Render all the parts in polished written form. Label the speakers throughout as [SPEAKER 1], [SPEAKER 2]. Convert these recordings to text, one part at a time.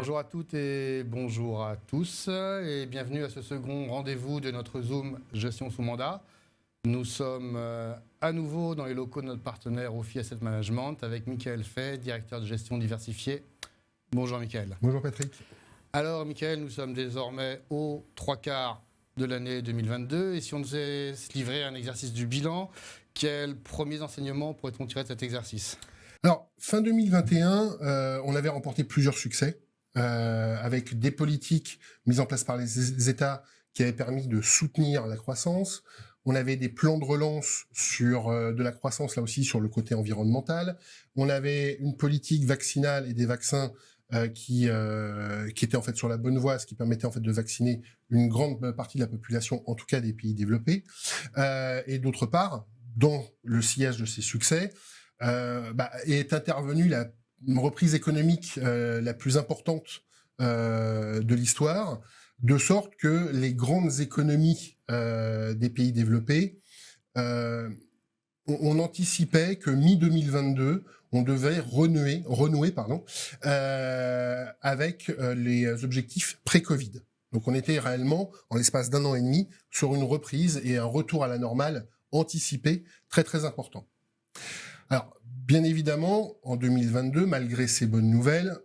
[SPEAKER 1] Bonjour à toutes et bonjour à tous et bienvenue à ce second rendez-vous de notre Zoom Gestion sous mandat. Nous sommes à nouveau dans les locaux de notre partenaire Ophi Asset Management avec Michael Fay, directeur de gestion diversifiée. Bonjour Michael.
[SPEAKER 2] Bonjour Patrick.
[SPEAKER 1] Alors Michael, nous sommes désormais aux 3/4 de l'année 2022 et si on devait se livrer à un exercice du bilan, quels premiers enseignements pourrait-on tirer de cet exercice ?
[SPEAKER 2] Alors, fin 2021, on avait remporté plusieurs succès avec des politiques mises en place par les États qui avaient permis de soutenir la croissance. On avait des plans de relance sur de la croissance, là aussi, sur le côté environnemental. On avait une politique vaccinale et des vaccins qui étaient en fait sur la bonne voie, ce qui permettait en fait de vacciner une grande partie de la population, en tout cas des pays développés. Et d'autre part, dans le sillage de ces succès, est intervenue la reprise économique la plus importante de l'histoire, de sorte que les grandes économies des pays développés, on anticipait que mi-2022, on devait renouer avec les objectifs pré-Covid. Donc on était réellement, en l'espace d'1 an et demi, sur une reprise et un retour à la normale anticipé très très important. Alors, bien évidemment, en 2022, malgré ces bonnes nouvelles,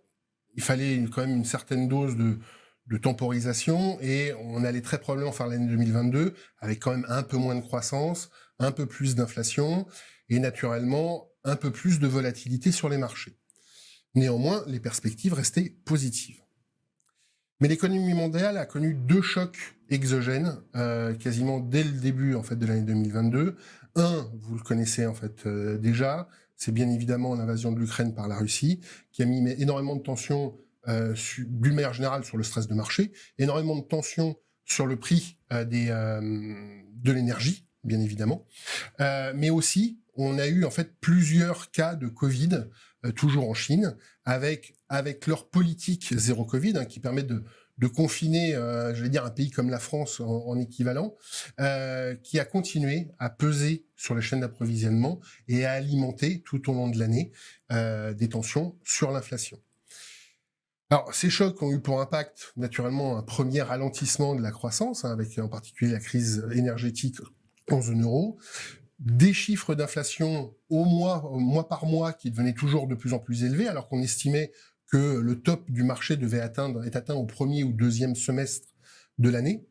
[SPEAKER 2] il fallait quand même une certaine dose de temporisation et on allait très probablement faire l'année 2022 avec quand même un peu moins de croissance, un peu plus d'inflation et naturellement un peu plus de volatilité sur les marchés. Néanmoins, les perspectives restaient positives. Mais l'économie mondiale a connu deux chocs exogènes quasiment dès le début en fait de l'année 2022. Un, vous le connaissez en fait déjà, c'est bien évidemment l'invasion de l'Ukraine par la Russie qui a mis énormément de tensions d'une manière générale sur le stress de marché, énormément de tensions sur le prix de l'énergie, bien évidemment, mais aussi on a eu en fait plusieurs cas de Covid, toujours en Chine, avec leur politique zéro Covid, qui permet de confiner, j'allais dire, un pays comme la France en équivalent, qui a continué à peser sur les chaînes d'approvisionnement et à alimenter tout au long de l'année des tensions sur l'inflation. Alors, ces chocs ont eu pour impact, naturellement, un premier ralentissement de la croissance, avec en particulier la crise énergétique en zone euro, des chiffres d'inflation mois par mois, qui devenaient toujours de plus en plus élevés, alors qu'on estimait que le top du marché devait être atteint au premier ou deuxième semestre de l'année,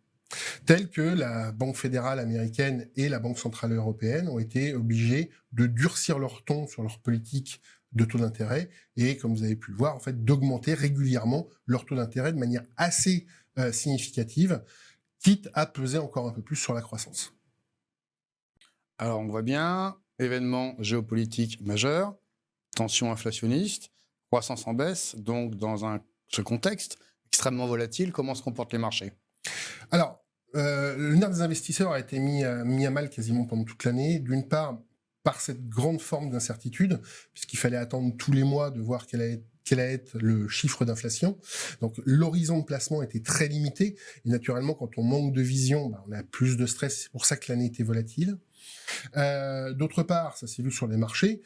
[SPEAKER 2] tel que la Banque fédérale américaine et la Banque centrale européenne ont été obligées de durcir leur ton sur leur politique de taux d'intérêt et, comme vous avez pu le voir, en fait, d'augmenter régulièrement leur taux d'intérêt de manière assez significative, quitte à peser encore un peu plus sur la croissance.
[SPEAKER 1] Alors on voit bien, événement géopolitique majeur, tension inflationniste, croissance en baisse, donc dans ce contexte extrêmement volatile, comment se comportent les marchés ?
[SPEAKER 2] Alors, le nerf des investisseurs a été mis à mal quasiment pendant toute l'année, d'une part par cette grande forme d'incertitude, puisqu'il fallait attendre tous les mois de voir quel allait être le chiffre d'inflation. Donc l'horizon de placement était très limité, et naturellement quand on manque de vision, on a plus de stress, c'est pour ça que l'année était volatile. D'autre part, ça s'est vu sur les marchés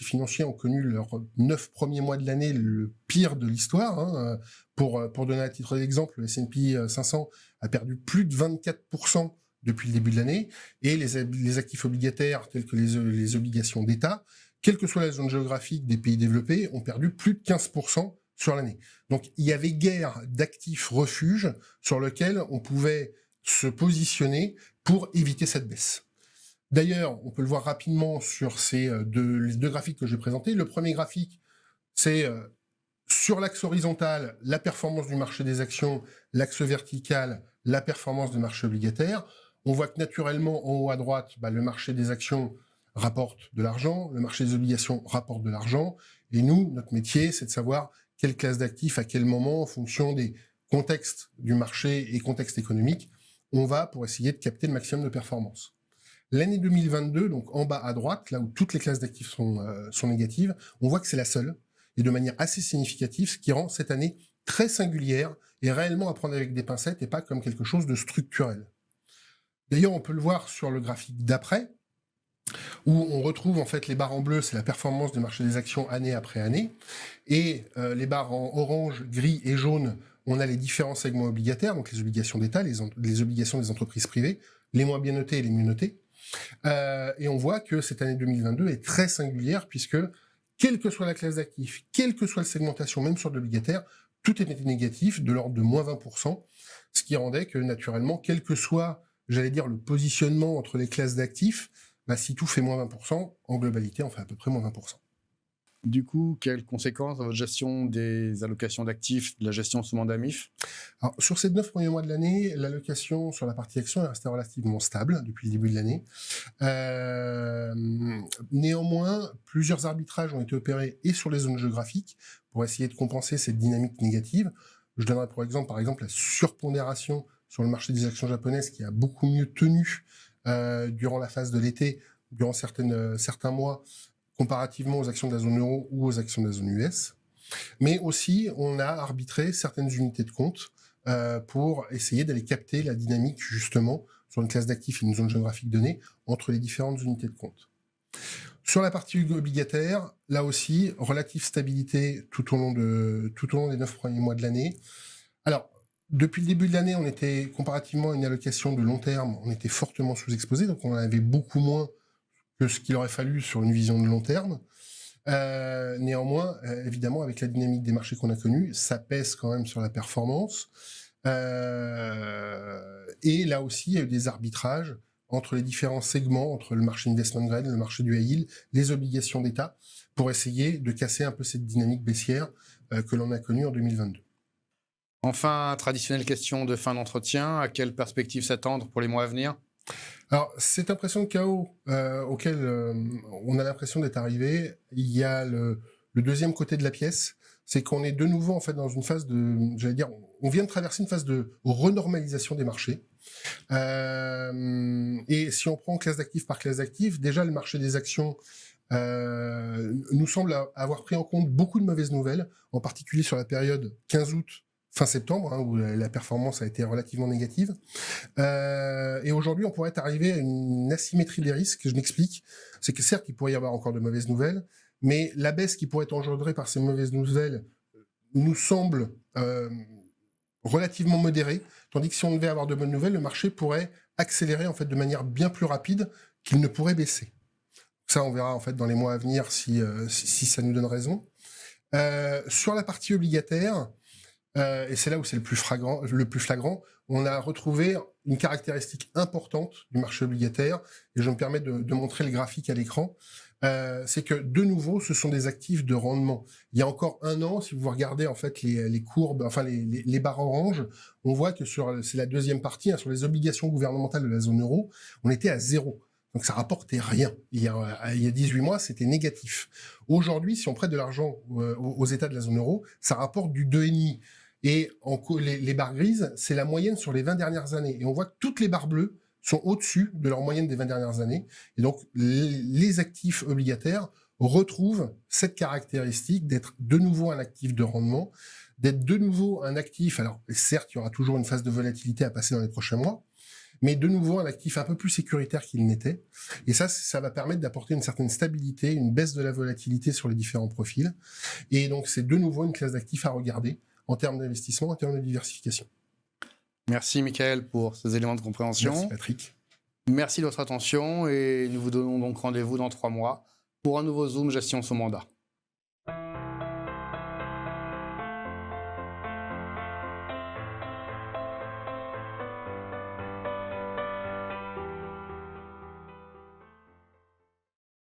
[SPEAKER 2] financiers ont connu leurs 9 premiers mois de l'année le pire de l'histoire. Pour donner un titre d'exemple, le S&P 500 a perdu plus de 24% depuis le début de l'année, et les actifs obligataires tels que les obligations d'État, quelle que soit la zone géographique des pays développés, ont perdu plus de 15% sur l'année. Donc il y avait guère d'actifs refuges sur lesquels on pouvait se positionner pour éviter cette baisse. D'ailleurs, on peut le voir rapidement sur les deux graphiques que j'ai présentés. Le premier graphique, c'est sur l'axe horizontal, la performance du marché des actions, l'axe vertical, la performance du marché obligataire. On voit que naturellement, en haut à droite, le marché des actions rapporte de l'argent, le marché des obligations rapporte de l'argent. Et nous, notre métier, c'est de savoir quelle classe d'actifs, à quel moment, en fonction des contextes du marché et contexte économique, on va pour essayer de capter le maximum de performance. L'année 2022, donc en bas à droite, là où toutes les classes d'actifs sont négatives, on voit que c'est la seule, et de manière assez significative, ce qui rend cette année très singulière et réellement à prendre avec des pincettes et pas comme quelque chose de structurel. D'ailleurs, on peut le voir sur le graphique d'après. où on retrouve en fait les barres en bleu, c'est la performance du marché des actions année après année, et les barres en orange, gris et jaune, on a les différents segments obligataires, donc les obligations d'État, les obligations des entreprises privées, les moins bien notées et les mieux notées. Et on voit que cette année 2022 est très singulière, puisque quelle que soit la classe d'actifs, quelle que soit la segmentation, même sur l'obligataire, tout était négatif, de l'ordre de moins 20%, ce qui rendait que, naturellement, quel que soit, j'allais dire, le positionnement entre les classes d'actifs, si tout fait moins 20%, en globalité, on fait à peu près moins 20%.
[SPEAKER 1] Du coup, quelles conséquences dans votre gestion des allocations d'actifs, de la gestion sous mandat MIF?
[SPEAKER 2] Alors, sur ces 9 premiers mois de l'année, l'allocation sur la partie action est restée relativement stable depuis le début de l'année. Néanmoins, plusieurs arbitrages ont été opérés et sur les zones géographiques pour essayer de compenser cette dynamique négative. Je donnerai par exemple la surpondération sur le marché des actions japonaises qui a beaucoup mieux tenu durant la phase de l'été, durant certains mois, comparativement aux actions de la zone euro ou aux actions de la zone US. Mais aussi, on a arbitré certaines unités de compte pour essayer d'aller capter la dynamique, justement, sur une classe d'actifs et une zone géographique donnée, entre les différentes unités de compte. Sur la partie obligataire, là aussi, relative stabilité tout au long des 9 premiers mois de l'année. Alors, depuis le début de l'année, on était, comparativement à une allocation de long terme, on était fortement sous-exposé, donc on en avait beaucoup moins que ce qu'il aurait fallu sur une vision de long terme. Néanmoins, évidemment, avec la dynamique des marchés qu'on a connue, ça pèse quand même sur la performance. Et là aussi, il y a eu des arbitrages entre les différents segments, entre le marché investment grade, le marché du high yield, les obligations d'État, pour essayer de casser un peu cette dynamique baissière que l'on a connue en 2022.
[SPEAKER 1] Enfin, traditionnelle question de fin d'entretien, à quelle perspective s'attendre pour les mois à venir?
[SPEAKER 2] Alors, cette impression de chaos auquel on a l'impression d'être arrivé, il y a le deuxième côté de la pièce, c'est qu'on est de nouveau en fait dans une phase on vient de traverser une phase de renormalisation des marchés. Et si on prend classe d'actifs par classe d'actifs, déjà le marché des actions nous semble avoir pris en compte beaucoup de mauvaises nouvelles, en particulier sur la période 15 août, fin septembre, où la performance a été relativement négative. Et aujourd'hui, on pourrait être arrivé à une asymétrie des risques. Je m'explique. C'est que certes, il pourrait y avoir encore de mauvaises nouvelles, mais la baisse qui pourrait être engendrée par ces mauvaises nouvelles nous semble relativement modérée, tandis que si on devait avoir de bonnes nouvelles, le marché pourrait accélérer en fait de manière bien plus rapide qu'il ne pourrait baisser. Ça, on verra en fait dans les mois à venir si ça nous donne raison. Sur la partie obligataire, et c'est là où c'est le plus flagrant, on a retrouvé une caractéristique importante du marché obligataire, et je me permets de montrer le graphique à l'écran. C'est que, de nouveau, ce sont des actifs de rendement. Il y a encore un an, si vous regardez en fait les courbes, enfin les barres oranges, on voit que c'est la deuxième partie, sur les obligations gouvernementales de la zone euro, on était à 0. Donc ça rapportait rien. Il y a 18 mois, c'était négatif. Aujourd'hui, si on prête de l'argent aux États de la zone euro, ça rapporte du 2,5. Et les barres grises, c'est la moyenne sur les 20 dernières années. Et on voit que toutes les barres bleues sont au-dessus de leur moyenne des 20 dernières années. Et donc, les actifs obligataires retrouvent cette caractéristique d'être de nouveau un actif de rendement, d'être de nouveau un actif, alors certes, il y aura toujours une phase de volatilité à passer dans les prochains mois, mais de nouveau un actif un peu plus sécuritaire qu'il n'était. Et ça va permettre d'apporter une certaine stabilité, une baisse de la volatilité sur les différents profils. Et donc, c'est de nouveau une classe d'actifs à regarder en termes d'investissement, en termes de diversification.
[SPEAKER 1] Merci Michael pour ces éléments de compréhension.
[SPEAKER 2] Merci Patrick.
[SPEAKER 1] Merci de votre attention et nous vous donnons donc rendez-vous dans 3 mois pour un nouveau Zoom Gestion sous mandat.